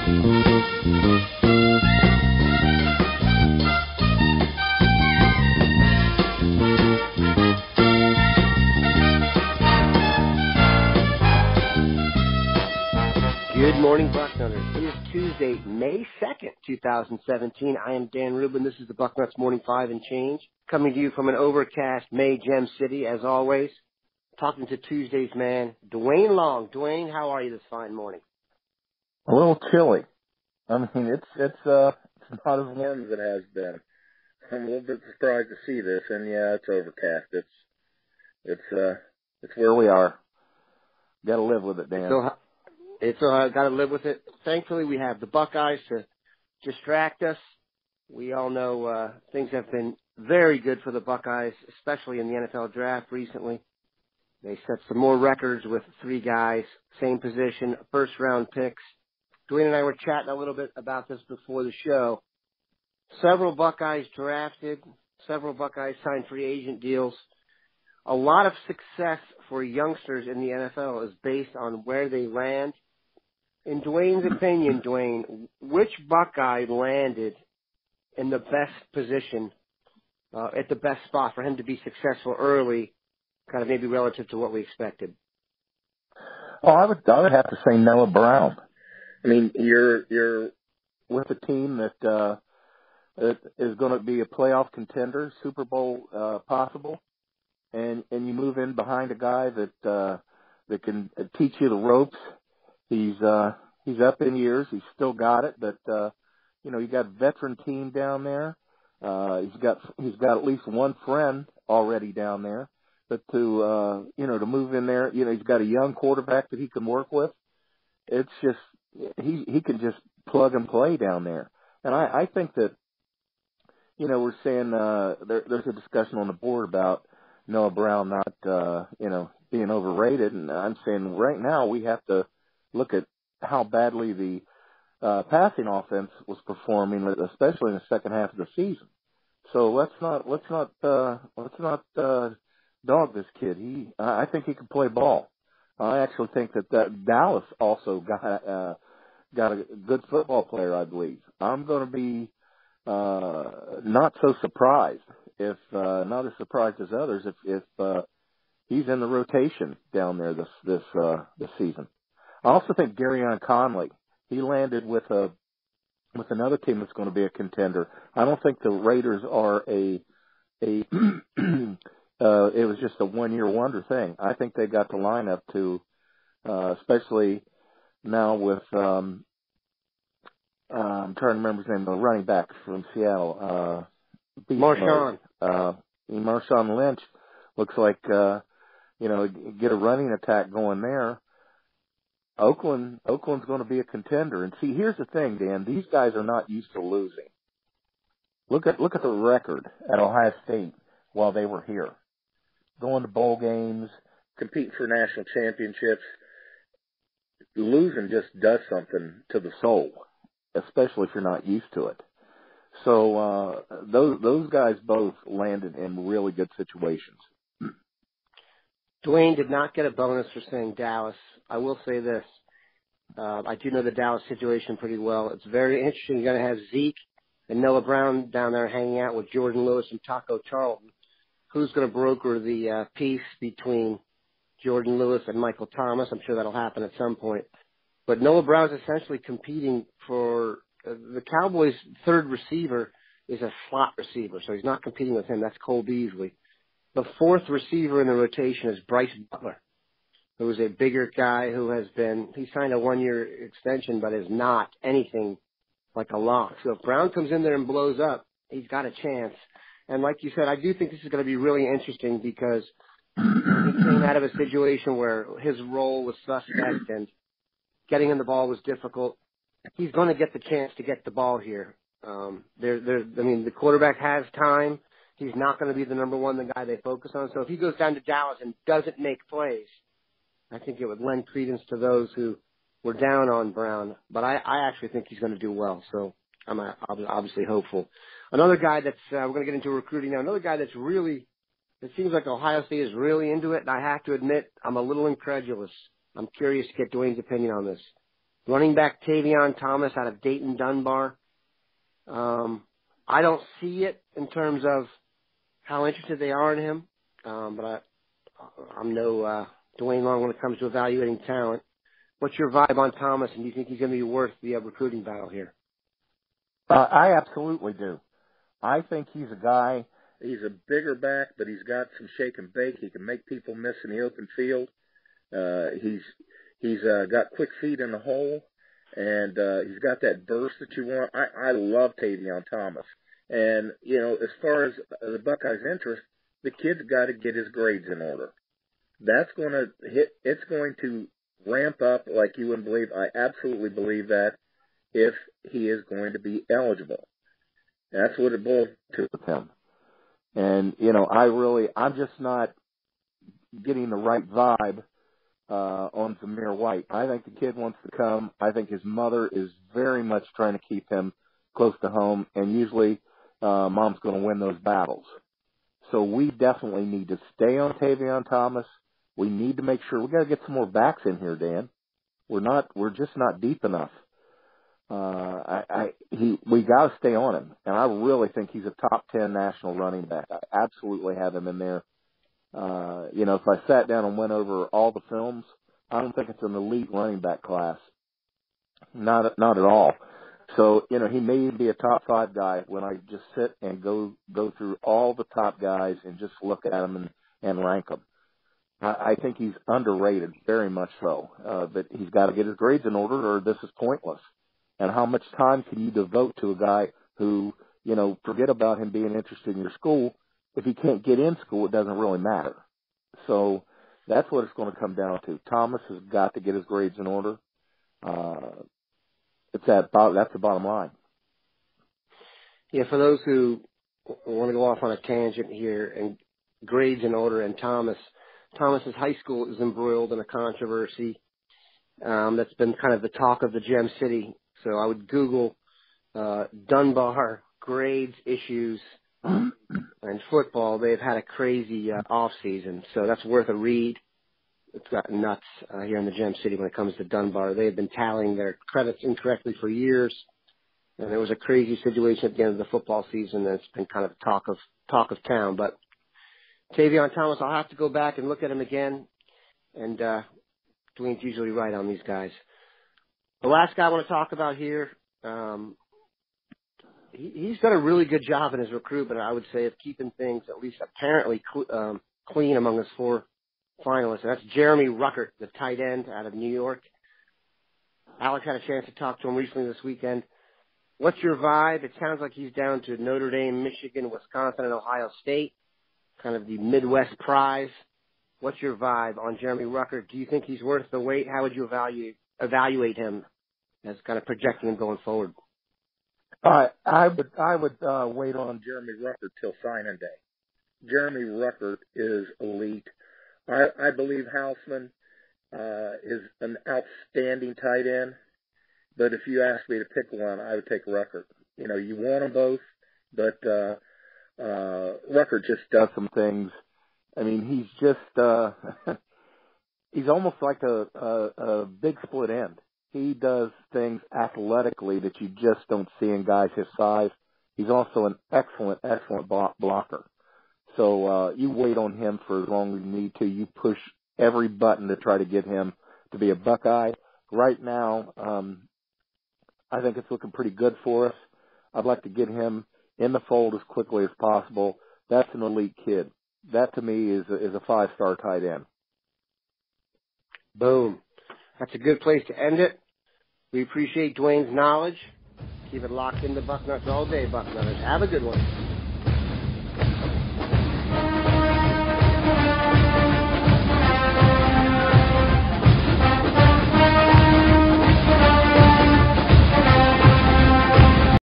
Good morning, Bucknutters. It is Tuesday, May 2nd, 2017. I am Dan Rubin. This is the Bucknuts Morning 5 and Change, coming to you from an overcast May Gem City, as always. Talking to Tuesday's man, Duane Long. Duane, how are you this fine morning? A little chilly. I mean, it's not as warm as it has been. I'm a little bit surprised to see this, and yeah, it's overcast. It's where we are. Got to live with it, Dan. It's got to live with it. Thankfully, we have the Buckeyes to distract us. We all know things have been very good for the Buckeyes, especially in the NFL draft recently. They set some more records with 3 guys, same position, first-round picks. Duane and I were chatting a little bit about this before the show. Several Buckeyes drafted, several Buckeyes signed free agent deals. A lot of success for youngsters in the NFL is based on where they land. In Duane's opinion, Duane, which Buckeye landed in the best position, at the best spot for him to be successful early, kind of maybe relative to what we expected? Oh, I would have to say Noah Brown. I mean, you're with a team that is going to be a playoff contender, Super Bowl possible, and you move in behind a guy that can teach you the ropes. He's up in years. He's still got it, but you got a veteran team down there. He's got at least one friend already down there. But to move in there, he's got a young quarterback that he can work with. It's just he can just plug and play down there. And I think that we're saying there's a discussion on the board about Noah Brown not being overrated, and I'm saying right now we have to look at how badly the passing offense was performing, especially in the second half of the season. So let's not dog this kid. I think he can play ball. I actually think that Dallas also got a good football player, I believe. I'm going to be not so surprised if not as surprised as others if he's in the rotation down there this season. I also think Garyon Conley, he landed with another team that's going to be a contender. I don't think the Raiders are it was just a one-year wonder thing. I think they got the lineup to, especially now with I'm trying to remember his name, the running back from Seattle, Marshawn. Marshawn Lynch looks like get a running attack going there. Oakland's going to be a contender. And see, here's the thing, Dan. These guys are not used to losing. Look at the record at Ohio State while they were here. Going to bowl games, competing for national championships. Losing just does something to the soul, especially if you're not used to it. So those guys both landed in really good situations. Duane did not get a bonus for saying Dallas. I will say this. I do know the Dallas situation pretty well. It's very interesting. You're going to have Zeke and Noah Brown down there hanging out with Jordan Lewis and Taco Charlton. Who's going to broker the peace between Jordan Lewis and Michael Thomas? I'm sure that'll happen at some point. But Noah Brown's essentially competing for the Cowboys' third receiver is a slot receiver, so he's not competing with him. That's Cole Beasley. The fourth receiver in the rotation is Bryce Butler, who is a bigger guy who he signed a one-year extension but is not anything like a lock. So if Brown comes in there and blows up, he's got a chance. And like you said, I do think this is going to be really interesting because he came out of a situation where his role was suspect and getting him the ball was difficult. He's going to get the chance to get the ball here. The quarterback has time. He's not going to be the number one, the guy they focus on. So if he goes down to Dallas and doesn't make plays, I think it would lend credence to those who were down on Brown. But I actually think he's going to do well. So I'm obviously hopeful. Another guy that's we're going to get into recruiting now. Another guy that's really, it seems like Ohio State is really into it. And I have to admit, I'm a little incredulous. I'm curious to get Duane's opinion on this. Running back Tavion Thomas out of Dayton Dunbar. I don't see it in terms of how interested they are in him, but I'm no Duane Long when it comes to evaluating talent. What's your vibe on Thomas, and do you think he's going to be worth the recruiting battle here? I absolutely do. I think he's a guy, he's a bigger back, but he's got some shake and bake. He can make people miss in the open field. He's got quick feet in the hole, and he's got that burst that you want. I love Tavion Thomas. And, you know, as far as the Buckeyes' interest, the kid's got to get his grades in order. That's going to it's going to ramp up like you wouldn't believe. I absolutely believe that if he is going to be eligible. That's what it boils to with him. And, you know, I'm just not getting the right vibe on Zamir White. I think the kid wants to come. I think his mother is very much trying to keep him close to home, and usually mom's going to win those battles. So we definitely need to stay on Tavion Thomas. We need to make sure we got to get some more backs in here, Dan. We're just not deep enough. We got to stay on him, and I really think he's a top 10 national running back. I absolutely have him in there. You know, if I sat down and went over all the films, I don't think it's an elite running back class. Not at all. So, you know, he may be a top 5 guy when I just sit and go through all the top guys and just look at them and rank them. I think he's underrated, very much so. But he's got to get his grades in order or this is pointless. And how much time can you devote to a guy who, you know, forget about him being interested in your school. If he can't get in school, it doesn't really matter. So that's what it's going to come down to. Thomas has got to get his grades in order. That's the bottom line. Yeah, for those who want to go off on a tangent here, and grades in order, and Thomas's high school is embroiled in a controversy that's been kind of the talk of the Gem City. So I would Google Dunbar grades issues and football. They've had a crazy off season, so that's worth a read. It's gotten nuts here in the Gem City when it comes to Dunbar. They have been tallying their credits incorrectly for years, and there was a crazy situation at the end of the football season, and it's been kind of talk of town. But Tavion Thomas, I'll have to go back and look at him again, and Duane's usually right on these guys. The last guy I want to talk about here, he's done a really good job in his recruitment, I would say, of keeping things at least apparently clean among his 4 finalists. And that's Jeremy Ruckert, the tight end out of New York. Alex had a chance to talk to him recently this weekend. What's your vibe? It sounds like he's down to Notre Dame, Michigan, Wisconsin, and Ohio State, kind of the Midwest prize. What's your vibe on Jeremy Ruckert? Do you think he's worth the wait? How would you evaluate him as kind of projecting him going forward? I would wait on Jeremy Ruckert till signing day. Jeremy Ruckert is elite. I believe Houseman is an outstanding tight end, but if you asked me to pick one, I would take Ruckert. You know, you want them both, but Ruckert just does some things. I mean, he's just he's almost like a big split end. He does things athletically that you just don't see in guys his size. He's also an excellent blocker. So you wait on him for as long as you need to. You push every button to try to get him to be a Buckeye. Right now, I think it's looking pretty good for us. I'd like to get him in the fold as quickly as possible. That's an elite kid. That, to me, is a 5-star tight end. Boom. That's a good place to end it. We appreciate Duane's knowledge. Keep it locked into Bucknuts all day, Bucknutters. Have a good one.